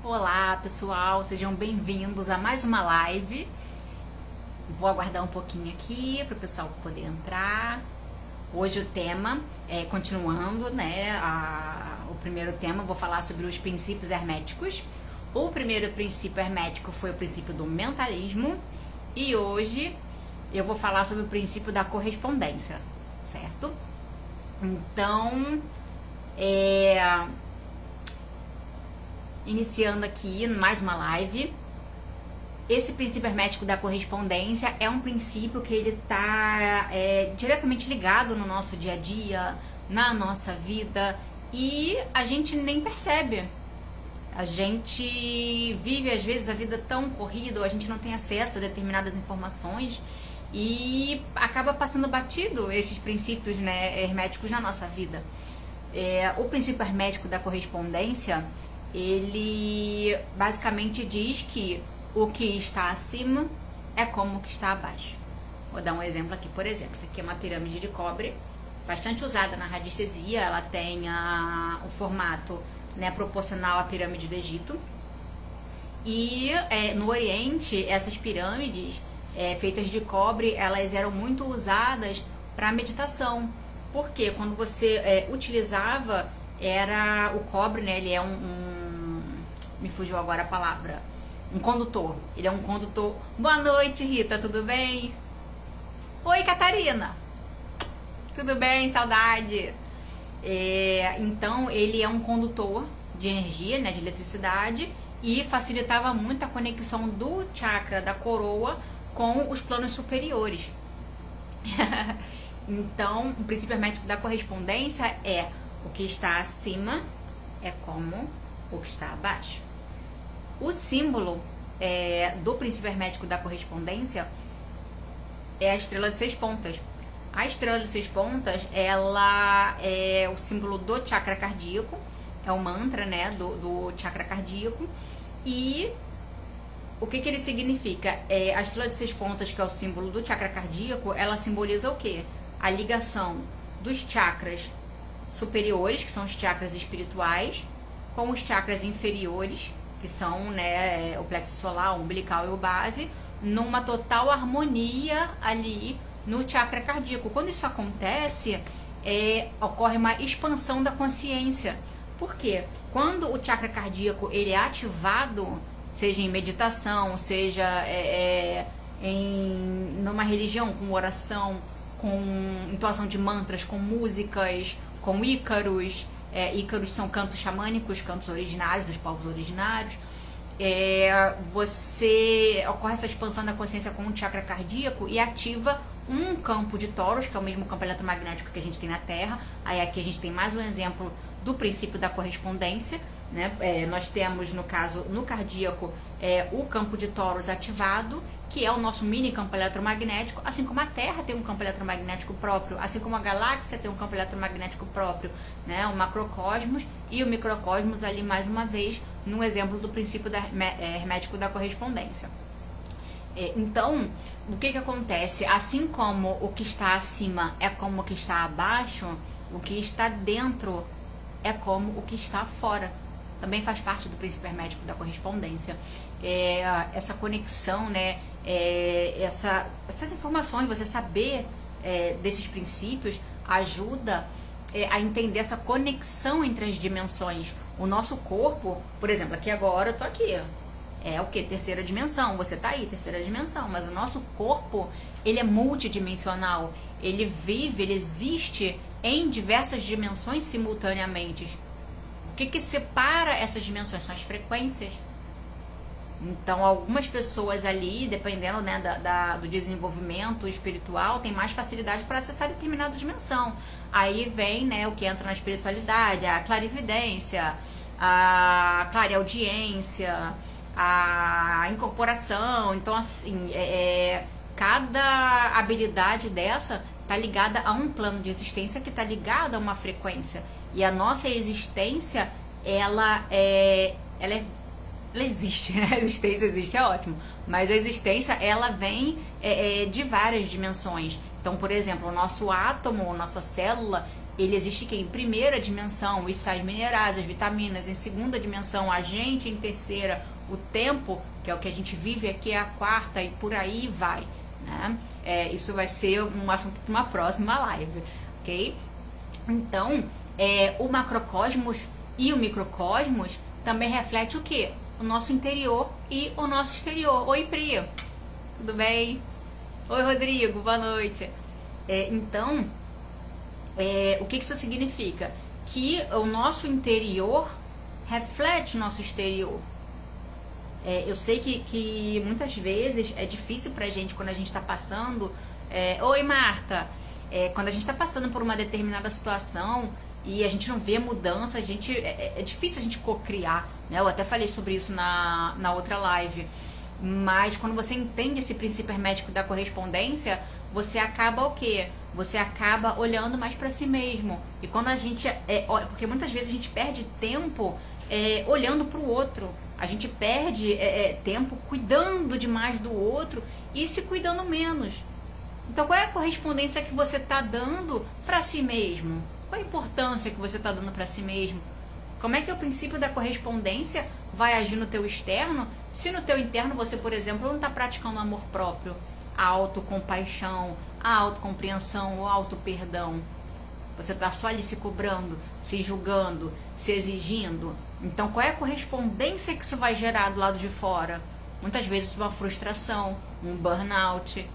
Olá pessoal, sejam bem-vindos a mais uma live. Vou aguardar um pouquinho aqui para o pessoal poder entrar. Hoje o tema é continuando, né? O primeiro tema, vou falar sobre os princípios herméticos. O primeiro princípio hermético foi o princípio do mentalismo e hoje eu vou falar sobre o princípio da correspondência, certo? Então, iniciando aqui mais uma live. Esse princípio hermético da correspondência é um princípio que ele está diretamente ligado no nosso dia a dia, na nossa vida, e a gente nem percebe. A gente vive às vezes a vida tão corrida, ou a gente não tem acesso a determinadas informações e acaba passando batido esses princípios, né, herméticos na nossa vida. O princípio hermético da correspondência, ele basicamente diz que o que está acima é como o que está abaixo. Vou dar um exemplo aqui, por exemplo, isso aqui é uma pirâmide de cobre, bastante usada na radiestesia. Ela tem o formato, né, proporcional à pirâmide do Egito. E no Oriente, essas pirâmides feitas de cobre, elas eram muito usadas para meditação. Porque quando você utilizava, era o cobre, né, ele é me fugiu agora a palavra, um condutor. Ele é um condutor. Boa noite, Rita, tudo bem? Oi, Catarina. Tudo bem? Saudade. Então, ele é um condutor de energia, né, de eletricidade, e facilitava muito a conexão do chakra da coroa com os planos superiores. Então, o princípio hermético da correspondência é o que está acima é como o que está abaixo. O símbolo do princípio hermético da correspondência é a estrela de 6 pontas. A estrela de 6 pontas, ela é o símbolo do chakra cardíaco, é o mantra, né, do chakra cardíaco. E o que ele significa? A estrela de 6 pontas, que é o símbolo do chakra cardíaco, ela simboliza o quê? A ligação dos chakras superiores, que são os chakras espirituais, com os chakras inferiores, que são, né, o plexo solar, o umbilical e o base, numa total harmonia ali no chakra cardíaco. Quando isso acontece, ocorre uma expansão da consciência. Por quê? Quando o chakra cardíaco ele é ativado, seja em meditação, seja numa religião, com oração, com entoação de mantras, com músicas, com ícaros. Ícaros são cantos xamânicos, cantos originários dos povos originários. Ocorre essa expansão da consciência com o chakra cardíaco e ativa um campo de Taurus, que é o mesmo campo eletromagnético que a gente tem na Terra. Aí aqui a gente tem mais um exemplo do princípio da correspondência, né? Nós temos, no caso, no cardíaco, o campo de Taurus ativado, que é o nosso mini campo eletromagnético, assim como a Terra tem um campo eletromagnético próprio, assim como a galáxia tem um campo eletromagnético próprio, né? O macrocosmos e o microcosmos ali, mais uma vez, no exemplo do princípio hermético da correspondência. Então, o que acontece? Assim como o que está acima é como o que está abaixo, o que está dentro é como o que está fora. Também faz parte do princípio hermético da correspondência. Essa conexão, né? Essas informações, você saber desses princípios, ajuda a entender essa conexão entre as dimensões. O nosso corpo, por exemplo, aqui agora eu tô aqui, é o que? Terceira dimensão. Você tá aí, terceira dimensão. Mas o nosso corpo, ele é multidimensional. Ele vive, ele existe em diversas dimensões simultaneamente. O que separa essas dimensões? São as frequências. Então, algumas pessoas ali, dependendo, né, do desenvolvimento espiritual, tem mais facilidade para acessar determinada dimensão. Aí vem, né, o que entra na espiritualidade, a clarividência, a clareaudiência, a incorporação. Então, assim, cada habilidade dessa está ligada a um plano de existência que está ligado a uma frequência. E a nossa existência, ela existe, né? A existência existe, é ótimo. Mas a existência, ela vem de várias dimensões. Então, por exemplo, o nosso átomo, nossa célula, ele existe aqui em primeira dimensão, os sais minerais, as vitaminas, em segunda dimensão, a gente, em terceira, o tempo, que é o que a gente vive aqui, é a quarta, e por aí vai, né? Isso vai ser um assunto para uma próxima live, ok? Então, o macrocosmos e o microcosmos também reflete o quê? O nosso interior e o nosso exterior. Oi, Pri, tudo bem? Oi, Rodrigo, boa noite. Então, o que isso significa? Que o nosso interior reflete o nosso exterior. Eu sei que muitas vezes é difícil pra gente quando a gente está passando. Oi, Marta. Quando a gente está passando por uma determinada situação e a gente não vê mudança, é difícil a gente cocriar, né? Eu até falei sobre isso na outra live. Mas quando você entende esse princípio hermético da correspondência, você acaba o quê? Você acaba olhando mais para si mesmo. E quando a gente... porque muitas vezes a gente perde tempo olhando para o outro. A gente perde tempo cuidando demais do outro e se cuidando menos. Então, qual é a correspondência que você está dando para si mesmo? Qual a importância que você está dando para si mesmo? Como é que o princípio da correspondência vai agir no teu externo, se no teu interno você, por exemplo, não está praticando amor próprio, a autocompaixão, a autocompreensão, o auto-perdão? Você está só ali se cobrando, se julgando, se exigindo. Então, qual é a correspondência que isso vai gerar do lado de fora? Muitas vezes uma frustração, um burnout.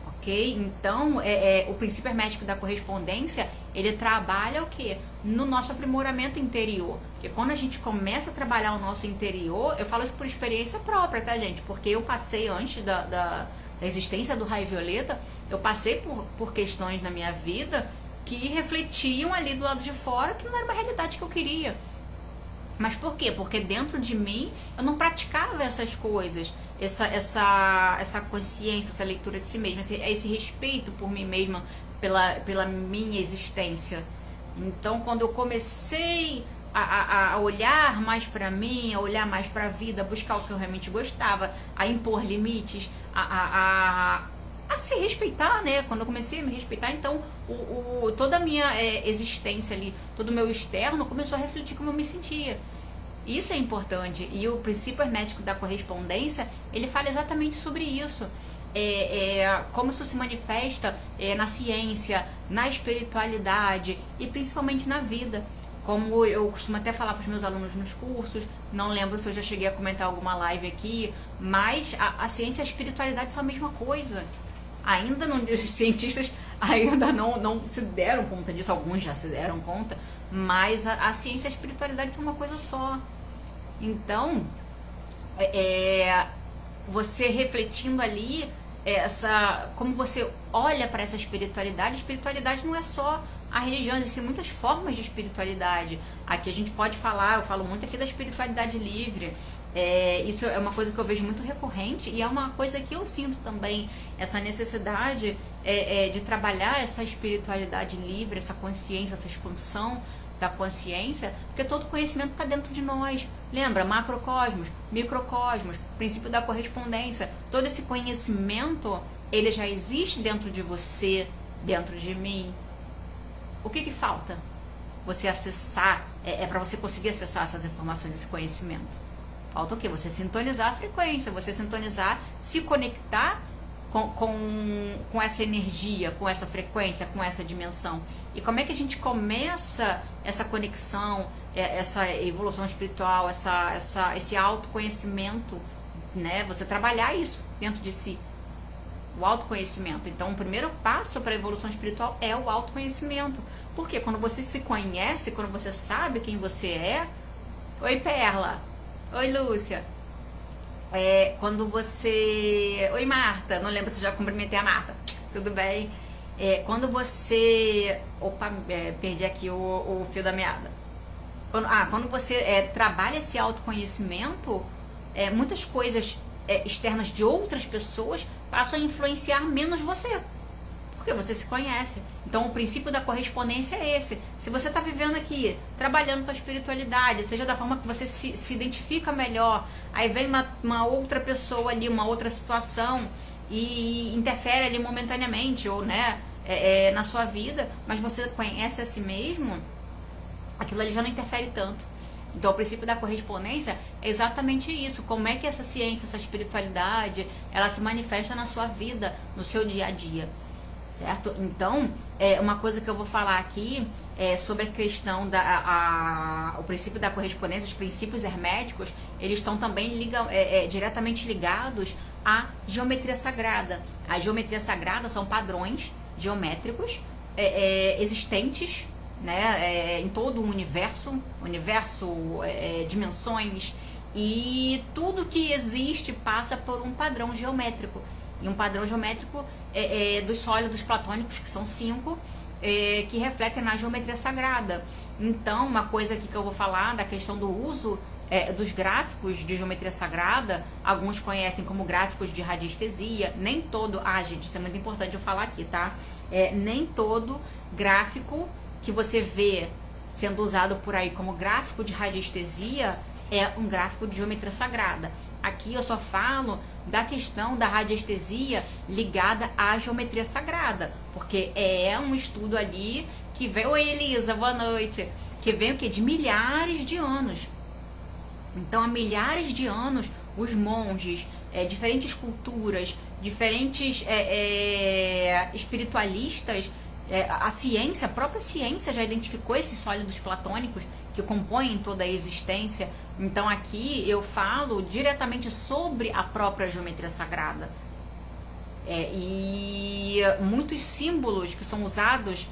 Ok? Então, o princípio hermético da correspondência, ele trabalha o quê? No nosso aprimoramento interior. Porque quando a gente começa a trabalhar o nosso interior, eu falo isso por experiência própria, tá, gente? Porque eu passei antes da existência do raio violeta, eu passei por questões na minha vida que refletiam ali do lado de fora que não era uma realidade que eu queria. Mas por quê? Porque dentro de mim eu não praticava essas coisas, essa consciência, essa leitura de si mesma, esse respeito por mim mesma, pela minha existência. Então, quando eu comecei a olhar mais para mim, a olhar mais para a vida, a buscar o que eu realmente gostava, a impor limites, a se respeitar, né? Quando eu comecei a me respeitar, então toda a minha existência ali, todo o meu externo começou a refletir como eu me sentia. Isso é importante. E o princípio hermético da correspondência, ele fala exatamente sobre isso. Como isso se manifesta na ciência, na espiritualidade e principalmente na vida. Como eu costumo até falar para os meus alunos nos cursos, não lembro se eu já cheguei a comentar alguma live aqui, mas a ciência e a espiritualidade são a mesma coisa. Ainda não, os cientistas ainda não se deram conta disso, alguns já se deram conta, mas a ciência e a espiritualidade são uma coisa só. Então, você refletindo ali, como você olha para essa espiritualidade, não é só a religião, existem muitas formas de espiritualidade. Aqui a gente pode falar, eu falo muito aqui da espiritualidade livre. Isso é uma coisa que eu vejo muito recorrente e é uma coisa que eu sinto também, essa necessidade de trabalhar essa espiritualidade livre, essa consciência, essa expansão da consciência, porque todo conhecimento está dentro de nós. Lembra? Macrocosmos, microcosmos, princípio da correspondência. Todo esse conhecimento, ele já existe dentro de você, dentro de mim. O que falta? Você acessar, para você conseguir acessar essas informações, esse conhecimento. Falta o quê? Você sintonizar a frequência, você sintonizar, se conectar com essa energia, com essa frequência, com essa dimensão. E como é que a gente começa essa conexão, essa evolução espiritual, esse autoconhecimento, né? Você trabalhar isso dentro de si, o autoconhecimento. Então, o primeiro passo para a evolução espiritual é o autoconhecimento. Porque quando você se conhece, quando você sabe quem você é... Oi, Perla! Oi, Lúcia! Quando você... Oi, Marta! Não lembro se eu já cumprimentei a Marta. Tudo bem? Quando você... Opa, perdi aqui o fio da meada. Quando você trabalha esse autoconhecimento, muitas coisas externas de outras pessoas passam a influenciar menos você. Porque você se conhece. Então, o princípio da correspondência é esse. Se você está vivendo aqui, trabalhando com a espiritualidade, seja da forma que você se identifica melhor, aí vem uma outra pessoa ali, uma outra situação, e interfere ali momentaneamente, ou, né, na sua vida, mas você conhece a si mesmo, aquilo ali já não interfere tanto. Então, o princípio da correspondência é exatamente isso. Como é que essa ciência, essa espiritualidade, ela se manifesta na sua vida, no seu dia a dia, certo? Então, uma coisa que eu vou falar aqui é sobre a questão o princípio da correspondência, os princípios herméticos, eles estão também diretamente ligados à geometria sagrada. A geometria sagrada são padrões geométricos existentes, né, em todo o universo, dimensões, e tudo que existe passa por um padrão geométrico. E um padrão geométrico dos sólidos platônicos, que são 5, que refletem na geometria sagrada. Então, uma coisa aqui que eu vou falar da questão do uso dos gráficos de geometria sagrada, alguns conhecem como gráficos de radiestesia. Nem todo, gente, isso é muito importante eu falar aqui, tá? Nem todo gráfico que você vê sendo usado por aí como gráfico de radiestesia é um gráfico de geometria sagrada. Aqui eu só falo da questão da radiestesia ligada à geometria sagrada, porque é um estudo ali que vem... Oi, Elisa, boa noite. Que vem o quê? De milhares de anos. Então, há milhares de anos, os monges, diferentes culturas, diferentes espiritualistas, a própria ciência já identificou esses sólidos platônicos que compõem toda a existência. Então aqui eu falo diretamente sobre a própria geometria sagrada. E muitos símbolos que são usados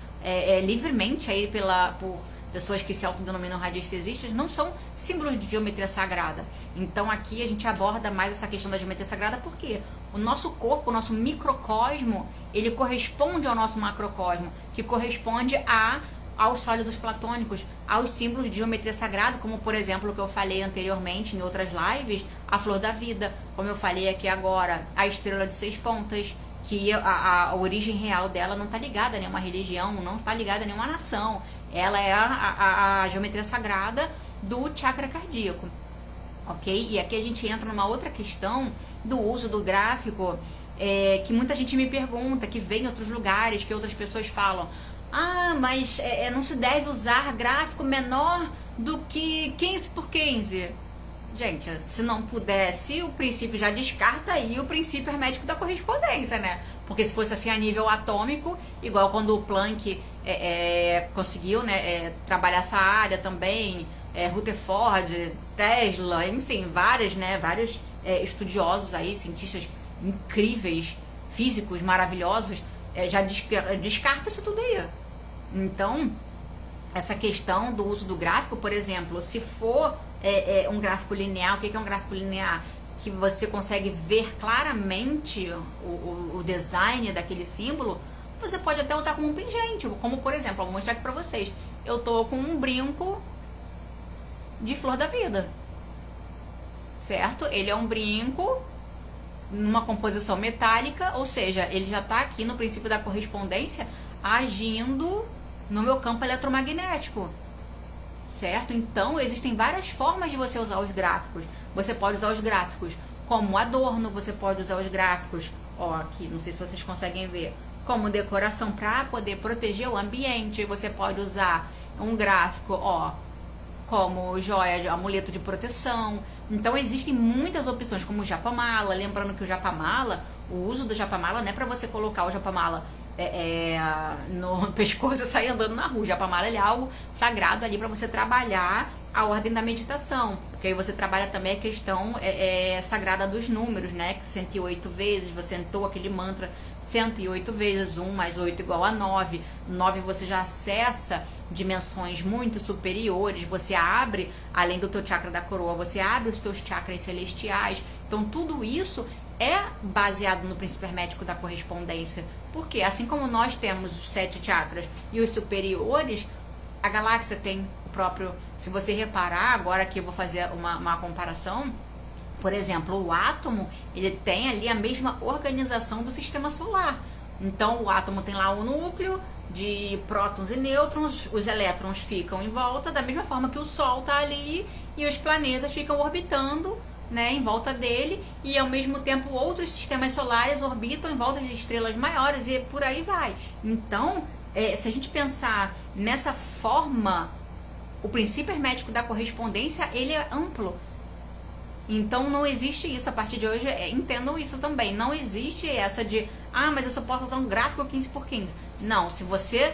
livremente aí por pessoas que se autodenominam radiestesistas não são símbolos de geometria sagrada. Então aqui a gente aborda mais essa questão da geometria sagrada porque o nosso corpo, o nosso microcosmo, ele corresponde ao nosso macrocosmo, que corresponde aos sólidos platônicos, aos símbolos de geometria sagrada, como por exemplo o que eu falei anteriormente em outras lives, a flor da vida, como eu falei aqui agora, a estrela de 6 pontas, que a origem real dela não está ligada a nenhuma religião, não está ligada a nenhuma nação. Ela é a geometria sagrada do chakra cardíaco, ok? E aqui a gente entra numa outra questão do uso do gráfico, que muita gente me pergunta, que vem em outros lugares, que outras pessoas falam: mas não se deve usar gráfico menor do que 15 por 15. Gente, se não pudesse, o princípio já descarta aí o princípio hermético da correspondência, né? Porque se fosse assim a nível atômico, igual quando o Planck conseguiu, né, trabalhar essa área também, Rutherford, Tesla, enfim, vários estudiosos aí, cientistas incríveis, físicos maravilhosos, já descarta isso tudo aí. Então, essa questão do uso do gráfico, por exemplo, se for um gráfico linear, o que é um gráfico linear? Que você consegue ver claramente o design daquele símbolo, você pode até usar como um pingente, como por exemplo, eu vou mostrar aqui pra vocês. Eu tô com um brinco de flor da vida, certo? Ele é um brinco numa composição metálica, ou seja, ele já tá aqui no princípio da correspondência agindo no meu campo eletromagnético, certo? Então, existem várias formas de você usar os gráficos. Você pode usar os gráficos como adorno, você pode usar os gráficos, aqui, não sei se vocês conseguem ver, como decoração para poder proteger o ambiente. Você pode usar um gráfico, como joia, de amuleto de proteção. Então, existem muitas opções, como o japamala. Lembrando que o japamala, o uso do japamala não é para você colocar o japamala no pescoço e sair andando na rua. O japamala é algo sagrado ali para você trabalhar a ordem da meditação, porque aí você trabalha também a questão sagrada dos números, né? Que 108 vezes, você entoa aquele mantra 108 vezes, 1 mais 8 igual a 9. 9 você já acessa dimensões muito superiores, você abre, além do teu chakra da coroa, você abre os teus chakras celestiais. Então tudo isso é baseado no princípio hermético da correspondência, porque assim como nós temos os 7 chakras e os superiores, a galáxia tem o próprio. Se você reparar, agora que eu vou fazer uma comparação, por exemplo, o átomo, ele tem ali a mesma organização do sistema solar. Então o átomo tem lá um núcleo de prótons e nêutrons, os elétrons ficam em volta, da mesma forma que o Sol está ali e os planetas ficam orbitando né, em volta dele, e ao mesmo tempo outros sistemas solares orbitam em volta de estrelas maiores e por aí vai. Então, se a gente pensar nessa forma, o princípio hermético da correspondência, ele é amplo. Então não existe isso, a partir de hoje, entendam isso também, não existe essa de, mas eu só posso usar um gráfico 15×15. Não, se você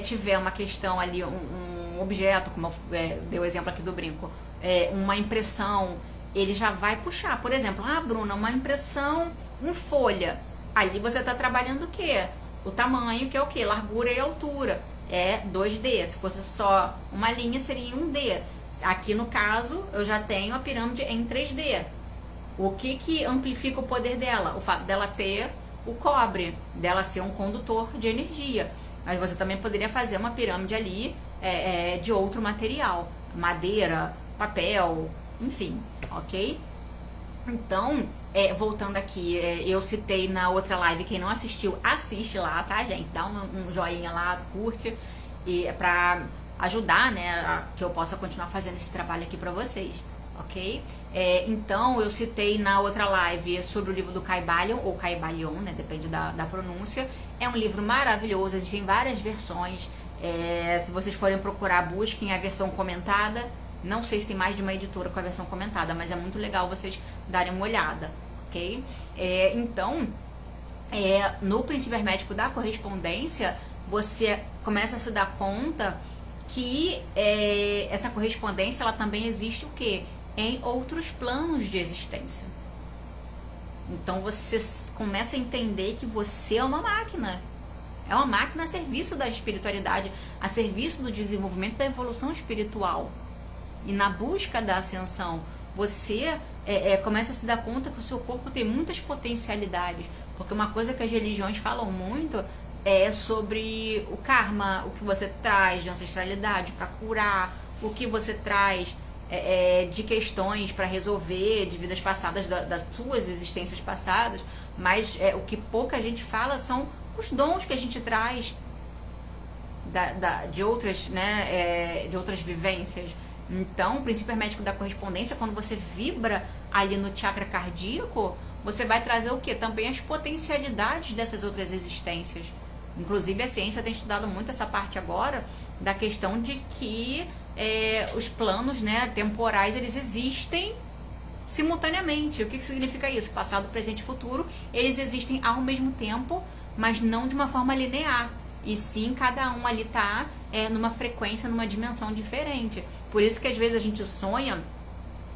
tiver uma questão ali, um objeto, como eu dei o exemplo aqui do brinco, uma impressão, ele já vai puxar. Por exemplo, Bruna, uma impressão em folha, ali você está trabalhando o quê? O tamanho, que é o quê? Largura e altura, é 2D, se fosse só uma linha seria 1D. Aqui no caso, eu já tenho a pirâmide em 3D. O que amplifica o poder dela? O fato dela ter o cobre, dela ser um condutor de energia. Mas você também poderia fazer uma pirâmide ali de outro material, madeira, papel, enfim, ok? Então, voltando aqui, eu citei na outra live, quem não assistiu, assiste lá, tá, gente? Dá um joinha lá, curte, e pra ajudar, né, que eu possa continuar fazendo esse trabalho aqui pra vocês, ok? Então, eu citei na outra live sobre o livro do Kybalion, ou Kybalion, né, depende da pronúncia. É um livro maravilhoso, existem várias versões. Se vocês forem procurar, busquem a versão comentada. Não sei se tem mais de uma editora com a versão comentada, mas é muito legal vocês darem uma olhada, ok? Então, no princípio hermético da correspondência, você começa a se dar conta que essa correspondência, ela também existe o quê? Em outros planos de existência. Então você começa a entender que você é uma máquina. É uma máquina a serviço da espiritualidade, a serviço do desenvolvimento da evolução espiritual. E na busca da ascensão, você começa a se dar conta que o seu corpo tem muitas potencialidades. Porque uma coisa que as religiões falam muito é sobre o karma, o que você traz de ancestralidade para curar, o que você traz de questões para resolver, de vidas passadas, das suas existências passadas. Mas o que pouca gente fala são os dons que a gente traz de outras, né, de outras vivências. Então, o princípio hermético da correspondência, quando você vibra ali no chakra cardíaco, você vai trazer o quê? Também as potencialidades dessas outras existências. Inclusive, a ciência tem estudado muito essa parte agora, da questão de que os planos, né, temporais, eles existem simultaneamente. O que significa isso? Passado, presente e futuro, eles existem ao mesmo tempo, mas não de uma forma linear. E sim, cada um ali tá numa frequência, numa dimensão diferente. Por isso que às vezes a gente sonha,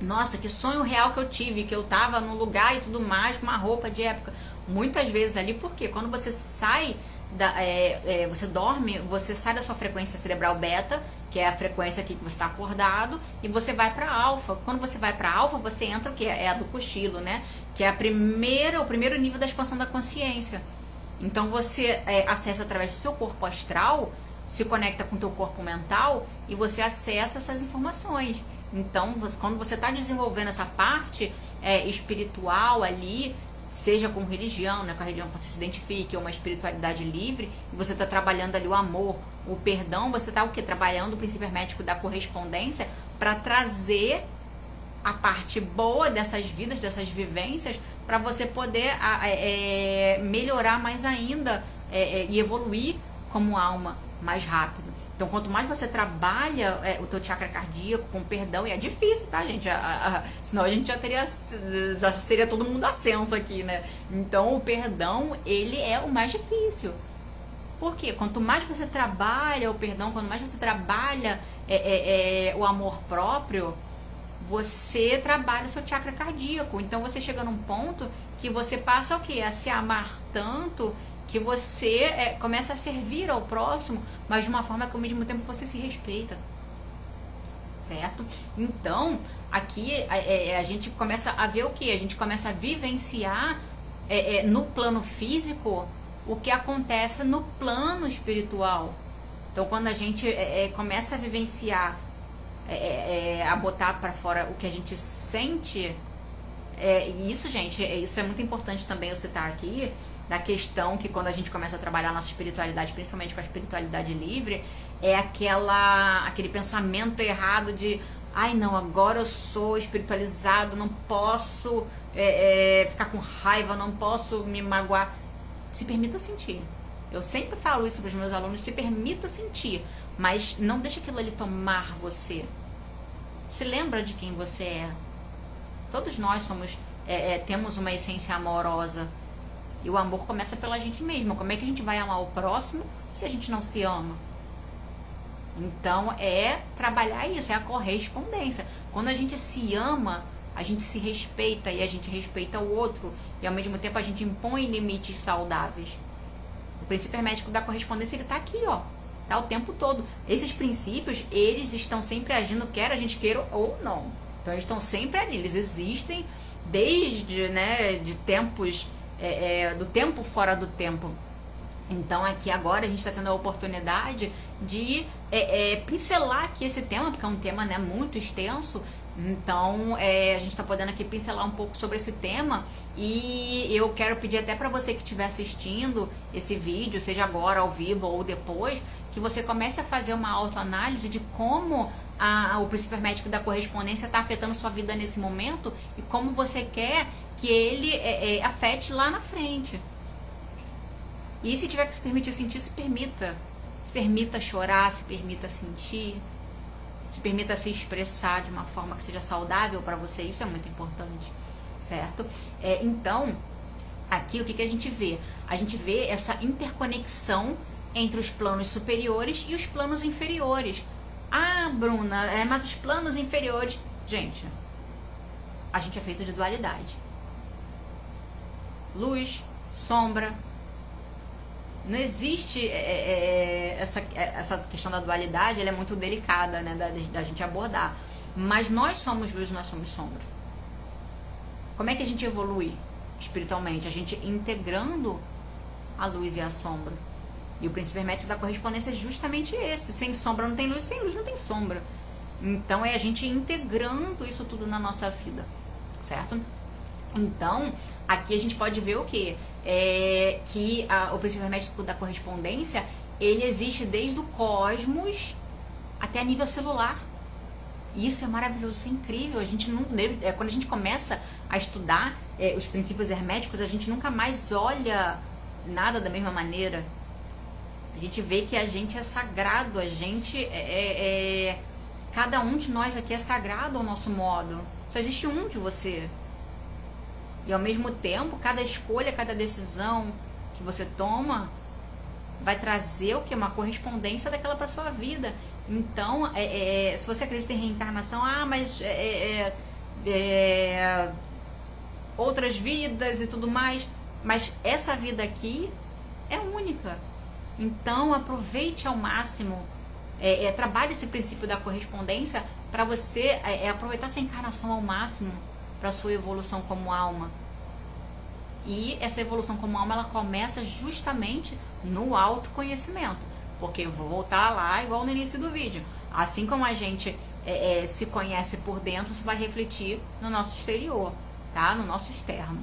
nossa, que sonho real que eu tive, que eu tava num lugar e tudo mais, com uma roupa de época. Muitas vezes ali, porque quando você sai, você dorme, você sai da sua frequência cerebral beta, que é a frequência aqui que você está acordado, e você vai para alfa. Quando você vai para alfa, você entra, que é a do cochilo, né? Que é o primeiro nível da expansão da consciência. Então você acessa através do seu corpo astral, se conecta com o teu corpo mental e você acessa essas informações. Então, quando você está desenvolvendo essa parte espiritual ali, seja com religião, né, com a religião que você se identifique, ou uma espiritualidade livre, e você está trabalhando ali o amor, o perdão, você está o quê? Trabalhando o princípio hermético da correspondência para trazer a parte boa dessas vidas, dessas vivências, para você poder melhorar mais ainda e evoluir como alma mais rápido. Então, quanto mais você trabalha o teu chakra cardíaco com perdão, e é difícil, tá, gente? Senão a gente já seria todo mundo ascenso aqui, né? Então, o perdão, ele é o mais difícil. Por quê? Quanto mais você trabalha o perdão, quanto mais você trabalha o amor próprio, você trabalha o seu chakra cardíaco. Então, você chega num ponto que você passa o quê? A se amar tanto que você começa a servir ao próximo, mas de uma forma que ao mesmo tempo você se respeita, certo? Então, aqui a gente começa a ver o que? A gente começa a vivenciar no plano físico o que acontece no plano espiritual. Então, quando a gente começa a vivenciar, a botar para fora o que a gente sente, isso, gente, isso é muito importante também eu citar aqui, da questão que quando a gente começa a trabalhar a nossa espiritualidade, principalmente com a espiritualidade livre, aquele pensamento errado de ai não, agora eu sou espiritualizado, não posso ficar com raiva, não posso me magoar. Se permita sentir. Eu sempre falo isso para os meus alunos, se permita sentir, mas não deixe aquilo ali tomar você. Se lembra de quem você é. Todos nós somos, temos uma essência amorosa. E o amor começa pela gente mesma. Como é que a gente vai amar o próximo se a gente não se ama? Então, trabalhar isso, é a correspondência. Quando a gente se ama, a gente se respeita e a gente respeita o outro. E ao mesmo tempo a gente impõe limites saudáveis. O princípio hermético da correspondência, ele tá aqui, ó. Tá o tempo todo. Esses princípios, eles estão sempre agindo, quer a gente queira ou não. Então, eles estão sempre ali. Eles existem desde, de tempos, do tempo fora do tempo. Então, aqui agora a gente está tendo a oportunidade de pincelar aqui esse tema, porque é um tema, muito extenso. Então, a gente está podendo aqui pincelar um pouco sobre esse tema. E eu quero pedir até para você que estiver assistindo esse vídeo, seja agora, ao vivo ou depois, que você comece a fazer uma autoanálise de como o princípio hermético da correspondência está afetando sua vida nesse momento e como você quer que ele afete lá na frente. E se tiver que se permitir sentir, se permita. Se permita chorar, se permita sentir, se permita se expressar de uma forma que seja saudável para você. Isso é muito importante, certo? Então, aqui o que a gente vê? A gente vê essa interconexão entre os planos superiores e os planos inferiores. Ah, Bruna, mas os planos inferiores... Gente, a gente é feito de dualidade. Luz, sombra. Não existe essa questão da dualidade, ela é muito delicada, da gente abordar. Mas nós somos luz, nós somos sombra. Como é que a gente evolui espiritualmente? A gente integrando a luz e a sombra. E o princípio hermético da correspondência é justamente esse. Sem sombra não tem luz, sem luz não tem sombra. Então é a gente integrando isso tudo na nossa vida, certo? Então, aqui a gente pode ver o quê? Que o princípio hermético da correspondência, ele existe desde o cosmos até a nível celular. E isso é maravilhoso, isso é incrível. A gente não deve, quando a gente começa a estudar os princípios herméticos, a gente nunca mais olha nada da mesma maneira. A gente vê que a gente é sagrado, a gente cada um de nós aqui é sagrado ao nosso modo. Só existe um de você. E ao mesmo tempo, cada escolha, cada decisão que você toma vai trazer o que? Uma correspondência daquela para sua vida. Então, se você acredita em reencarnação, mas outras vidas e tudo mais, mas essa vida aqui é única. Então, aproveite ao máximo, trabalhe esse princípio da correspondência para você aproveitar essa encarnação ao máximo para a sua evolução como alma. E essa evolução como alma, ela começa justamente no autoconhecimento. Porque eu vou voltar lá igual no início do vídeo. Assim como a gente se conhece por dentro, isso vai refletir no nosso exterior, tá? No nosso externo,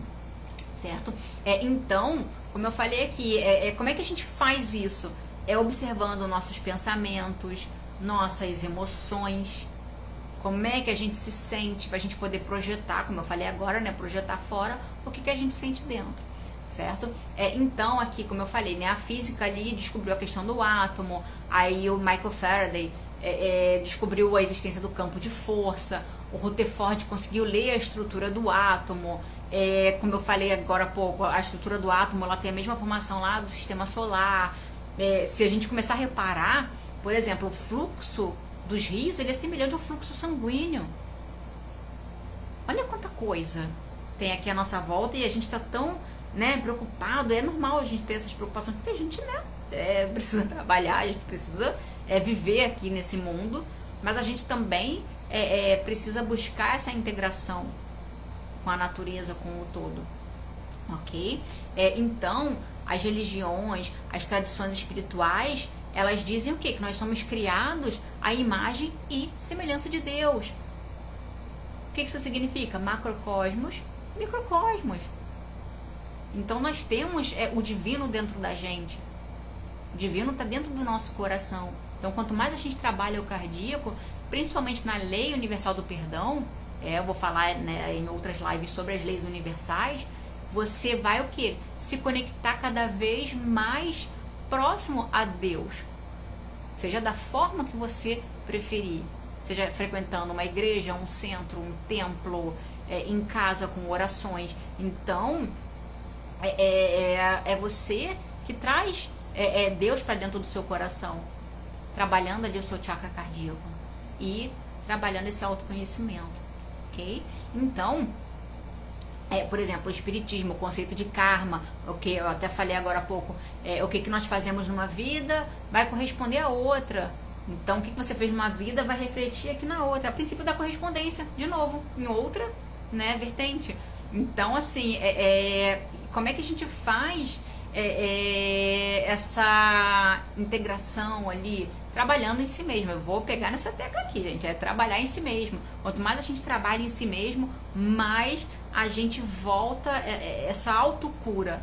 certo? Então, como eu falei aqui, como é que a gente faz isso? Observando nossos pensamentos, nossas emoções. Como é que a gente se sente para a gente poder projetar, como eu falei agora, projetar fora o que a gente sente dentro, certo? Então, aqui, como eu falei, a física ali descobriu a questão do átomo, aí o Michael Faraday descobriu a existência do campo de força, o Rutherford conseguiu ler a estrutura do átomo, como eu falei agora há pouco, a estrutura do átomo ela tem a mesma formação lá do sistema solar. Se a gente começar a reparar, por exemplo, o fluxo dos rios, ele é semelhante ao fluxo sanguíneo. Olha quanta coisa tem aqui à nossa volta e a gente está tão preocupado. É normal a gente ter essas preocupações, porque a gente precisa trabalhar, a gente precisa viver aqui nesse mundo, mas a gente também precisa buscar essa integração com a natureza, com o todo, ok? Então, as religiões, as tradições espirituais, elas dizem o quê? Que nós somos criados à imagem e semelhança de Deus. O que isso significa? Macrocosmos, microcosmos. Então nós temos o divino dentro da gente. O divino está dentro do nosso coração. Então quanto mais a gente trabalha o cardíaco, principalmente na Lei Universal do Perdão, eu vou falar, né, em outras lives sobre as leis universais, você vai o quê? Se conectar cada vez mais próximo a Deus. Seja da forma que você preferir. Seja frequentando uma igreja, um centro, um templo, em casa com orações. Então, é você que traz Deus para dentro do seu coração. Trabalhando ali o seu chakra cardíaco. E trabalhando esse autoconhecimento. Ok? Então, por exemplo, o espiritismo, o conceito de karma, o que eu até falei agora há pouco, o que nós fazemos numa vida vai corresponder a outra. Então, o que você fez numa vida vai refletir aqui na outra. É o princípio da correspondência, de novo, em outra, né, vertente. Então, assim, como é que a gente faz essa integração ali, trabalhando em si mesmo? Eu vou pegar nessa tecla aqui, gente, é trabalhar em si mesmo. Quanto mais a gente trabalha em si mesmo, mais a gente volta essa autocura.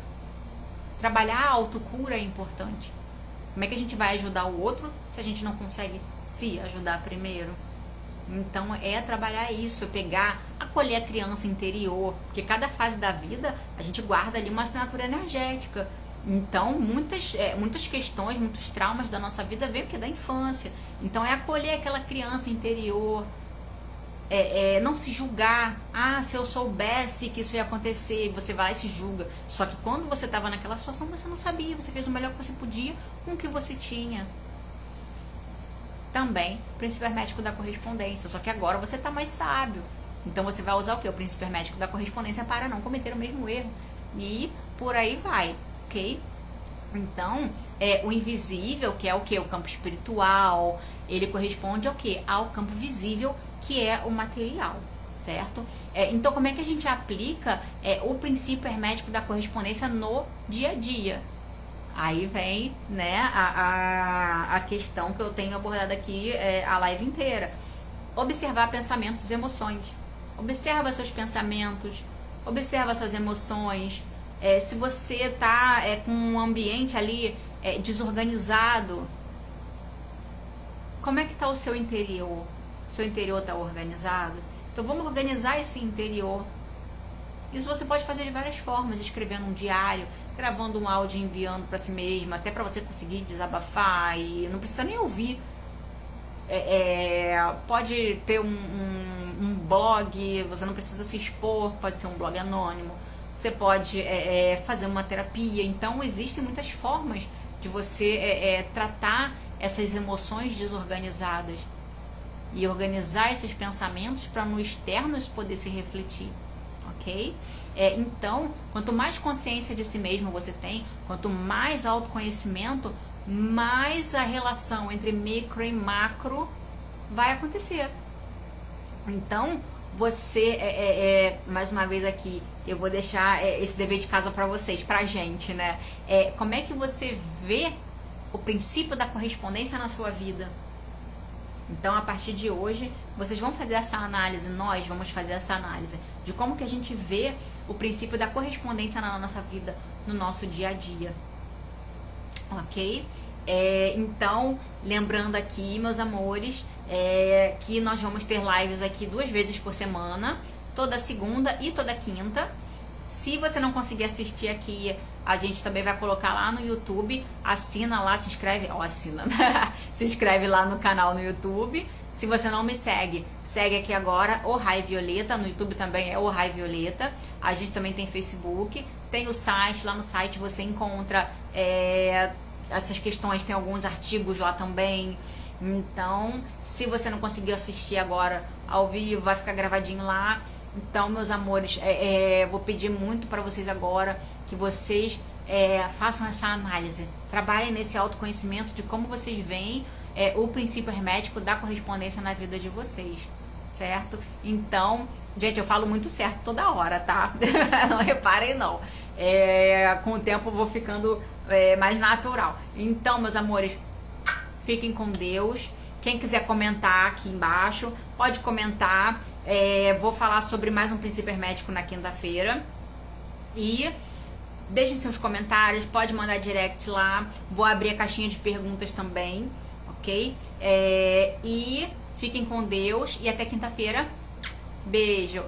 Trabalhar a autocura é importante. Como é que a gente vai ajudar o outro se a gente não consegue se ajudar primeiro? Então, trabalhar isso, acolher a criança interior, porque cada fase da vida a gente guarda ali uma assinatura energética. Então, muitas questões, muitos traumas da nossa vida vêm da infância. Então, acolher aquela criança interior, não se julgar. Se eu soubesse que isso ia acontecer, você vai lá e se julga. Só que quando você estava naquela situação, você não sabia, você fez o melhor que você podia com o que você tinha. Também, princípio hermético da correspondência, só que agora você está mais sábio. Então você vai usar o quê? O princípio hermético da correspondência para não cometer o mesmo erro. E por aí vai, ok? Então, o invisível, que é o quê? O campo espiritual, ele corresponde ao quê? Ao campo visível, que é o material, certo? Então, como é que a gente aplica o princípio hermético da correspondência no dia a dia? Aí vem, né, a questão que eu tenho abordado aqui a live inteira. Observar pensamentos e emoções. Observa seus pensamentos, observa suas emoções. Se você está com um ambiente ali desorganizado, como é que está o seu interior? Seu interior está organizado? Então vamos organizar esse interior. Isso você pode fazer de várias formas, escrevendo um diário, gravando um áudio e enviando para si mesma, até para você conseguir desabafar e não precisa nem ouvir. Pode ter um blog, você não precisa se expor, pode ser um blog anônimo. Você pode fazer uma terapia. Então existem muitas formas de você tratar essas emoções desorganizadas e organizar esses pensamentos para no externo isso poder se refletir, ok? Então, quanto mais consciência de si mesmo você tem, quanto mais autoconhecimento, mais a relação entre micro e macro vai acontecer. Então, você, mais uma vez aqui, eu vou deixar esse dever de casa para vocês, pra gente, né? Como é que você vê o princípio da correspondência na sua vida? Então, a partir de hoje, vocês vão fazer essa análise, nós vamos fazer essa análise de como que a gente vê o princípio da correspondência na nossa vida, no nosso dia a dia. Ok? Então, lembrando aqui, meus amores, que nós vamos ter lives aqui 2 vezes por semana, toda segunda e toda quinta. Se você não conseguir assistir aqui, a gente também vai colocar lá no YouTube. Assina lá, se inscreve. Assina. Se inscreve lá no canal no YouTube. Se você não me segue, segue aqui agora o Rai Violeta. No YouTube também é o Rai Violeta. A gente também tem Facebook. Tem o site. Lá no site você encontra essas questões. Tem alguns artigos lá também. Então, se você não conseguir assistir agora ao vivo, vai ficar gravadinho lá. Então, meus amores, vou pedir muito para vocês agora que vocês façam essa análise, trabalhem nesse autoconhecimento de como vocês veem o princípio hermético da correspondência na vida de vocês, certo? Então, gente, eu falo muito certo toda hora, tá? Não reparem não. Com o tempo eu vou ficando mais natural. Então, meus amores, fiquem com Deus. Quem quiser comentar aqui embaixo, pode comentar. Vou falar sobre mais um princípio hermético na quinta-feira. E deixem seus comentários, pode mandar direct lá. Vou abrir a caixinha de perguntas também, ok? E Fiquem com Deus e até quinta-feira. Beijo!